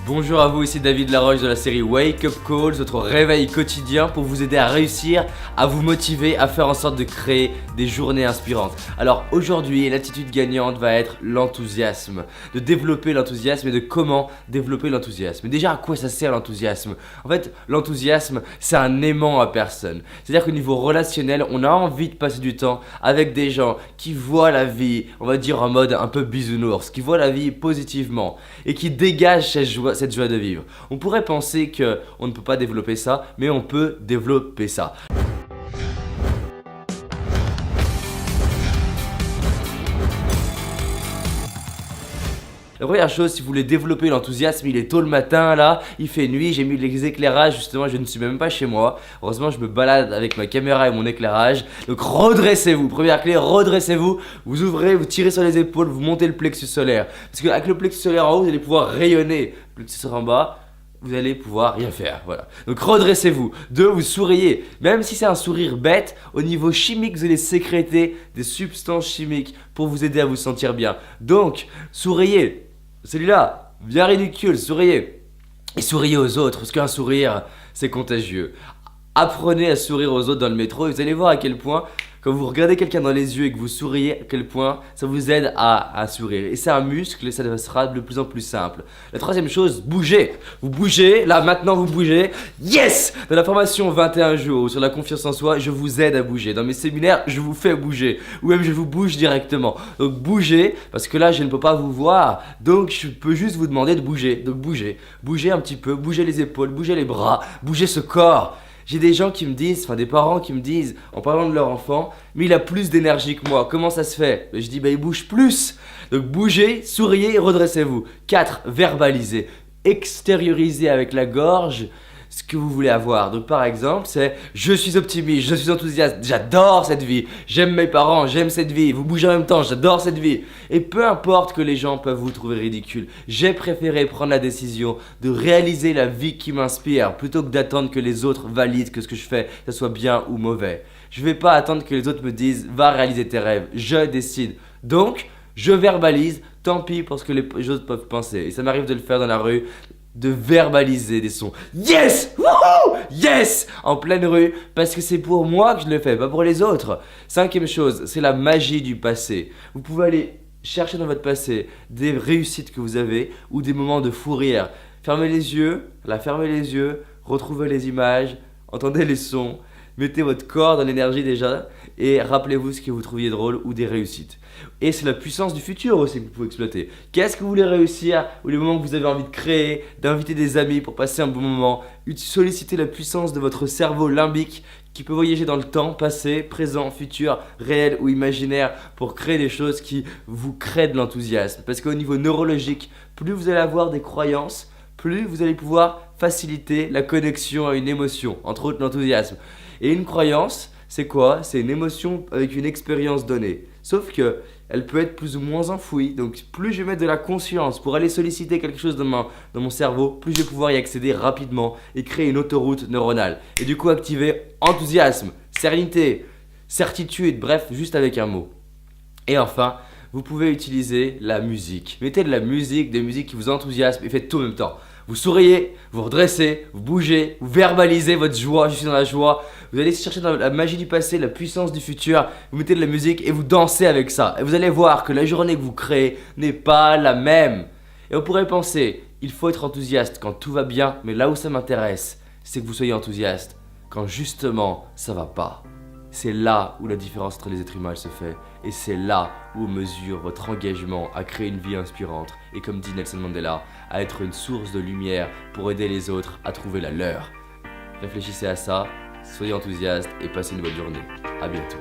Bonjour à vous, ici David Laroche de la série Wake Up Calls, votre réveil quotidien pour vous aider à réussir, à vous motiver, à faire en sorte de créer des journées inspirantes. Alors aujourd'hui, l'attitude gagnante va être l'enthousiasme, de développer l'enthousiasme et de comment développer l'enthousiasme. Déjà, à quoi ça sert l'enthousiasme? En fait, l'enthousiasme, c'est un aimant à personne. C'est-à-dire qu'au niveau relationnel, on a envie de passer du temps avec des gens qui voient la vie, on va dire en mode un peu bisounours, qui voient la vie positivement et qui dégagent cette joie de vivre. On pourrait penser qu'on ne peut pas développer ça, mais on peut développer ça. La première chose, si vous voulez développer l'enthousiasme, il est tôt le matin là, il fait nuit, j'ai mis les éclairages, justement je ne suis même pas chez moi. Heureusement je me balade avec ma caméra et mon éclairage. Donc redressez-vous, première clé, redressez-vous, vous ouvrez, vous tirez sur les épaules, vous montez le plexus solaire. Parce qu'avec le plexus solaire en haut, vous allez pouvoir rayonner, le plexus solaire en bas, vous allez pouvoir rien faire, voilà. Donc redressez-vous. 2, vous souriez. Même si c'est un sourire bête, au niveau chimique, vous allez sécréter des substances chimiques pour vous aider à vous sentir bien. Donc, souriez. Celui-là, bien ridicule, souriez. Et souriez aux autres, parce qu'un sourire, c'est contagieux. Apprenez à sourire aux autres dans le métro et vous allez voir à quel point, quand vous regardez quelqu'un dans les yeux et que vous souriez, à quel point ça vous aide à sourire. Et c'est un muscle et ça sera de plus en plus simple. La troisième chose, bougez. Vous bougez, là maintenant vous bougez. Yes! Dans la formation 21 jours sur la confiance en soi, je vous aide à bouger. Dans mes séminaires, je vous fais bouger. Ou même je vous bouge directement. Donc bougez, parce que là je ne peux pas vous voir. Donc je peux juste vous demander de bouger. Donc bougez. Bougez un petit peu, bougez les épaules, bougez les bras, bougez ce corps. J'ai des gens qui me disent, des parents qui me disent, en parlant de leur enfant, mais il a plus d'énergie que moi, comment ça se fait? Je dis, il bouge plus. Donc bougez, souriez et redressez-vous. 4, verbalisez, extériorisez avec la gorge ce que vous voulez avoir. Donc par exemple, c'est je suis optimiste, je suis enthousiaste, j'adore cette vie, j'aime mes parents, j'aime cette vie, vous bougez en même temps, j'adore cette vie. Et peu importe que les gens peuvent vous trouver ridicule, j'ai préféré prendre la décision de réaliser la vie qui m'inspire plutôt que d'attendre que les autres valident que ce que je fais, que ce soit bien ou mauvais. Je vais pas attendre que les autres me disent va réaliser tes rêves, je décide. Donc, je verbalise, tant pis pour ce que les autres peuvent penser. Et ça m'arrive de le faire dans la rue, de verbaliser des sons. Yes! Wouhou! Yes! En pleine rue, parce que c'est pour moi que je le fais, pas pour les autres. 5e chose, c'est la magie du passé. Vous pouvez aller chercher dans votre passé des réussites que vous avez ou des moments de fou rire. Fermez les yeux, retrouvez les images, entendez les sons, mettez votre corps dans l'énergie déjà et rappelez-vous ce que vous trouviez drôle ou des réussites. Et c'est la puissance du futur aussi que vous pouvez exploiter. Qu'est-ce que vous voulez réussir? Ou les moments que vous avez envie de créer, d'inviter des amis pour passer un bon moment. Sollicitez la puissance de votre cerveau limbique qui peut voyager dans le temps, passé, présent, futur, réel ou imaginaire pour créer des choses qui vous créent de l'enthousiasme. Parce qu'au niveau neurologique, plus vous allez avoir des croyances, plus vous allez pouvoir faciliter la connexion à une émotion, entre autres l'enthousiasme. Et une croyance, c'est quoi? C'est une émotion avec une expérience donnée. Sauf que elle peut être plus ou moins enfouie. Donc plus je vais mettre de la conscience pour aller solliciter quelque chose dans mon cerveau, plus je vais pouvoir y accéder rapidement et créer une autoroute neuronale. Et du coup activer enthousiasme, sérénité, certitude, bref, juste avec un mot. Et enfin, vous pouvez utiliser la musique. Mettez de la musique, des musiques qui vous enthousiasment et faites tout en même temps. Vous souriez, vous redressez, vous bougez, vous verbalisez votre joie, je suis dans la joie. Vous allez chercher dans la magie du passé, la puissance du futur, vous mettez de la musique et vous dansez avec ça. Et vous allez voir que la journée que vous créez n'est pas la même. Et on pourrait penser, il faut être enthousiaste quand tout va bien, mais là où ça m'intéresse, c'est que vous soyez enthousiaste quand justement ça va pas. C'est là où la différence entre les êtres humains se fait. Et c'est là où on mesure votre engagement à créer une vie inspirante. Et comme dit Nelson Mandela, à être une source de lumière pour aider les autres à trouver la leur. Réfléchissez à ça, soyez enthousiastes et passez une bonne journée. À bientôt.